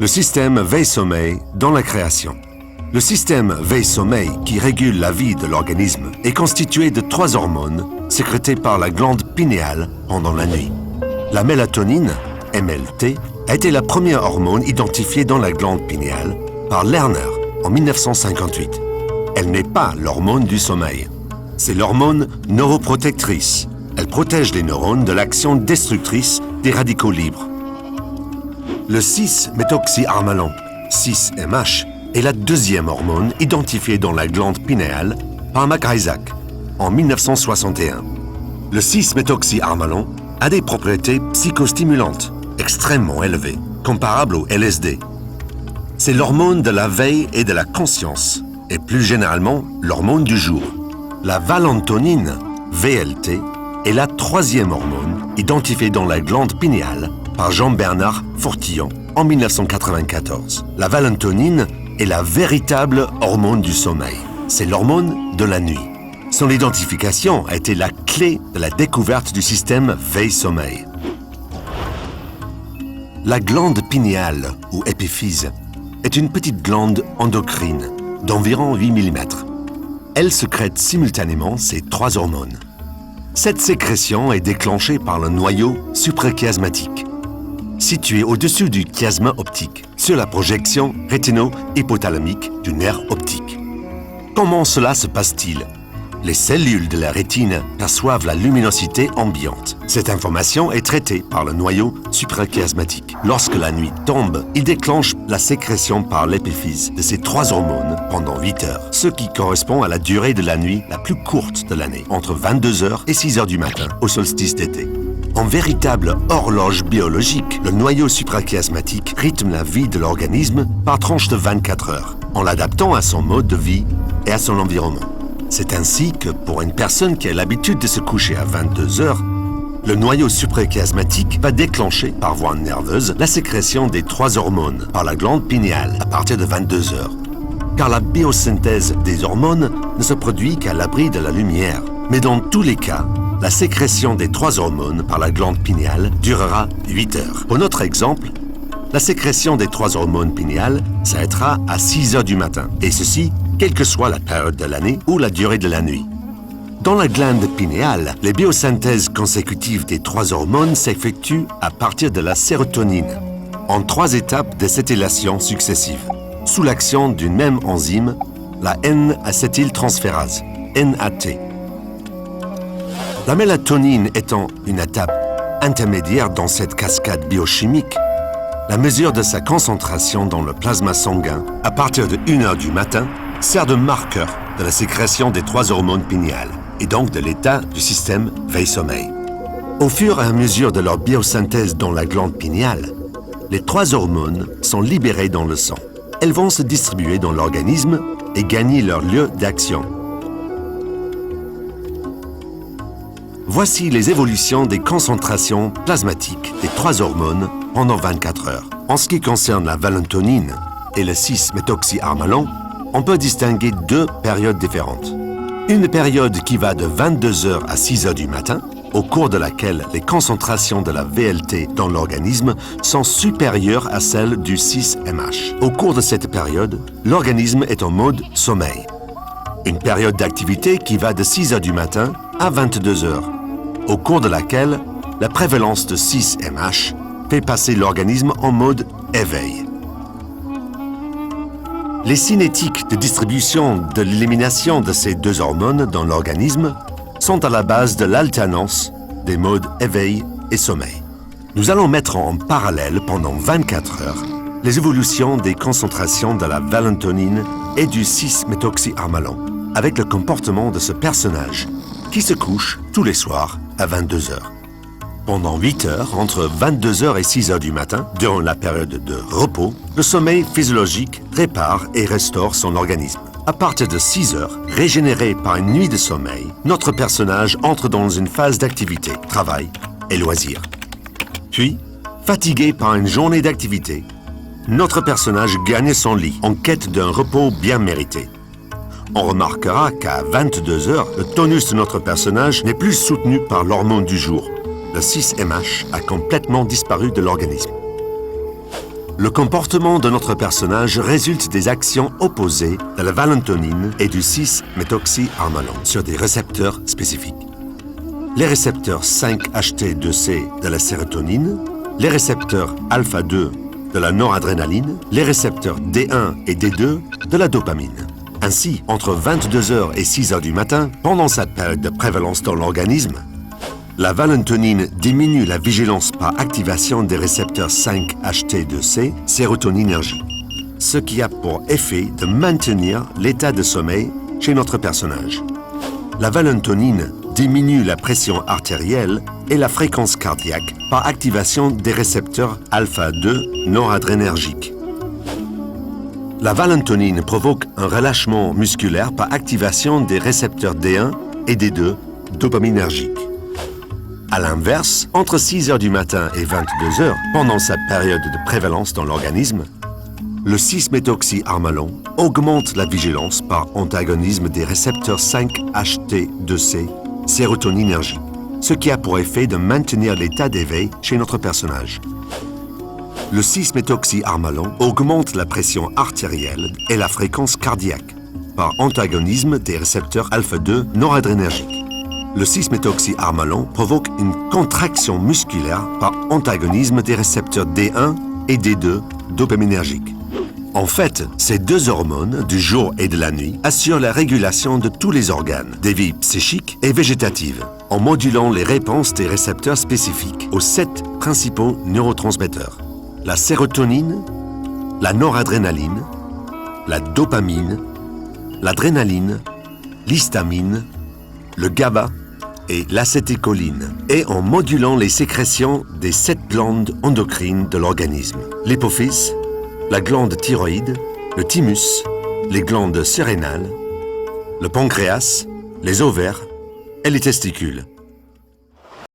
Le système veille-sommeil dans la création. Le système veille-sommeil qui régule la vie de l'organisme est constitué de 3 hormones sécrétées par la glande pinéale pendant la nuit. La mélatonine, MLT, a été la première hormone identifiée dans la glande pinéale par Lerner en 1958. Elle n'est pas l'hormone du sommeil. C'est l'hormone neuroprotectrice. Elle protège les neurones de l'action destructrice des radicaux libres. Le 6-méthoxyharmalan, 6-MH, est la deuxième hormone identifiée dans la glande pinéale par McIsaac en 1961. Le 6-méthoxyharmalan a des propriétés psychostimulantes extrêmement élevées, comparables au LSD. C'est l'hormone de la veille et de la conscience, et plus généralement l'hormone du jour. La valentonine, VLT, est la 3e hormone identifiée dans la glande pinéale par Jean-Bernard Fortillon en 1994. La valentonine est la véritable hormone du sommeil. C'est l'hormone de la nuit. Son identification a été la clé de la découverte du système veille-sommeil. La glande pinéale, ou épiphyse, est une petite glande endocrine d'environ 8 mm. Elle sécrète simultanément ces 3 hormones. Cette sécrétion est déclenchée par le noyau suprachiasmatique, situé au-dessus du chiasme optique, sur la projection rétino-hypothalamique du nerf optique. Comment cela se passe-t-il? Les cellules de la rétine perçoivent la luminosité ambiante. Cette information est traitée par le noyau suprachiasmatique. Lorsque la nuit tombe, il déclenche la sécrétion par l'épiphyse de ces 3 hormones pendant 8 heures, ce qui correspond à la durée de la nuit la plus courte de l'année, entre 22 heures et 6 heures du matin, au solstice d'été. En véritable horloge biologique, le noyau suprachiasmatique rythme la vie de l'organisme par tranche de 24 heures, en l'adaptant à son mode de vie et à son environnement. C'est ainsi que, pour une personne qui a l'habitude de se coucher à 22 heures, le noyau suprachiasmatique va déclencher par voie nerveuse la sécrétion des 3 hormones par la glande pinéale à partir de 22 heures. Car la biosynthèse des hormones ne se produit qu'à l'abri de la lumière. Mais dans tous les cas, la sécrétion des 3 hormones par la glande pinéale durera 8 heures. Pour notre exemple, la sécrétion des 3 hormones pinéales s'arrêtera à 6 heures du matin, et ceci quelle que soit la période de l'année ou la durée de la nuit. Dans la glande pinéale, les biosynthèses consécutives des 3 hormones s'effectuent à partir de la sérotonine, en 3 étapes d'acétylation successives, sous l'action d'une même enzyme, la N-acétyltransférase, NAT. La mélatonine étant une étape intermédiaire dans cette cascade biochimique, la mesure de sa concentration dans le plasma sanguin à partir de 1 heure du matin sert de marqueur de la sécrétion des 3 hormones pinéales et donc de l'état du système veille-sommeil. Au fur et à mesure de leur biosynthèse dans la glande pinéale, les 3 hormones sont libérées dans le sang. Elles vont se distribuer dans l'organisme et gagner leur lieu d'action. Voici les évolutions des concentrations plasmatiques des 3 hormones pendant 24 heures. En ce qui concerne la valentonine et le 6-méthoxyharmalan, on peut distinguer 2 périodes différentes. Une période qui va de 22 heures à 6 heures du matin, au cours de laquelle les concentrations de la VLT dans l'organisme sont supérieures à celles du 6-MH. Au cours de cette période, l'organisme est en mode sommeil. Une période d'activité qui va de 6 heures du matin à 22 heures, au cours de laquelle la prévalence de 6-MH fait passer l'organisme en mode éveil. Les cinétiques de distribution de l'élimination de ces 2 hormones dans l'organisme sont à la base de l'alternance des modes éveil et sommeil. Nous allons mettre en parallèle pendant 24 heures les évolutions des concentrations de la valentonine et du 6-méthoxyharmalan avec le comportement de ce personnage qui se couche tous les soirs à 22 heures. Pendant 8 heures, entre 22 heures et 6 heures du matin, durant la période de repos, le sommeil physiologique répare et restaure son organisme. À partir de 6 heures, régénéré par une nuit de sommeil, notre personnage entre dans une phase d'activité, travail et loisirs. Puis, fatigué par une journée d'activité, notre personnage gagne son lit en quête d'un repos bien mérité. On remarquera qu'à 22 heures, le tonus de notre personnage n'est plus soutenu par l'hormone du jour. Le 6-MH a complètement disparu de l'organisme. Le comportement de notre personnage résulte des actions opposées de la valentonine et du 6-méthoxyharmalon sur des récepteurs spécifiques. Les récepteurs 5-HT2C de la sérotonine, les récepteurs alpha-2 de la noradrénaline, les récepteurs D1 et D2 de la dopamine. Ainsi, entre 22h et 6h du matin, pendant cette période de prévalence dans l'organisme, la valentonine diminue la vigilance par activation des récepteurs 5-HT2C, sérotoninergie, ce qui a pour effet de maintenir l'état de sommeil chez notre personnage. La valentonine diminue la pression artérielle et la fréquence cardiaque par activation des récepteurs alpha-2 noradrénergiques. La valentonine provoque un relâchement musculaire par activation des récepteurs D1 et D2 dopaminergiques. À l'inverse, entre 6h du matin et 22h, pendant cette période de prévalence dans l'organisme, le 6-méthoxyharmalon augmente la vigilance par antagonisme des récepteurs 5-HT2C, sérotoninergie, ce qui a pour effet de maintenir l'état d'éveil chez notre personnage. Le 6-méthoxyharmalon augmente la pression artérielle et la fréquence cardiaque par antagonisme des récepteurs alpha-2 noradrénergiques. Le 6-méthoxyharmalon provoque une contraction musculaire par antagonisme des récepteurs D1 et D2 dopaminergiques. En fait, ces deux hormones, du jour et de la nuit, assurent la régulation de tous les organes, des vies psychiques et végétatives, en modulant les réponses des récepteurs spécifiques aux 7 principaux neurotransmetteurs. La sérotonine, la noradrénaline, la dopamine, l'adrénaline, l'histamine, le GABA et l'acétylcholine, et en modulant les sécrétions des 7 glandes endocrines de l'organisme. L'hypophyse, la glande thyroïde, le thymus, les glandes surrénales, le pancréas, les ovaires et les testicules.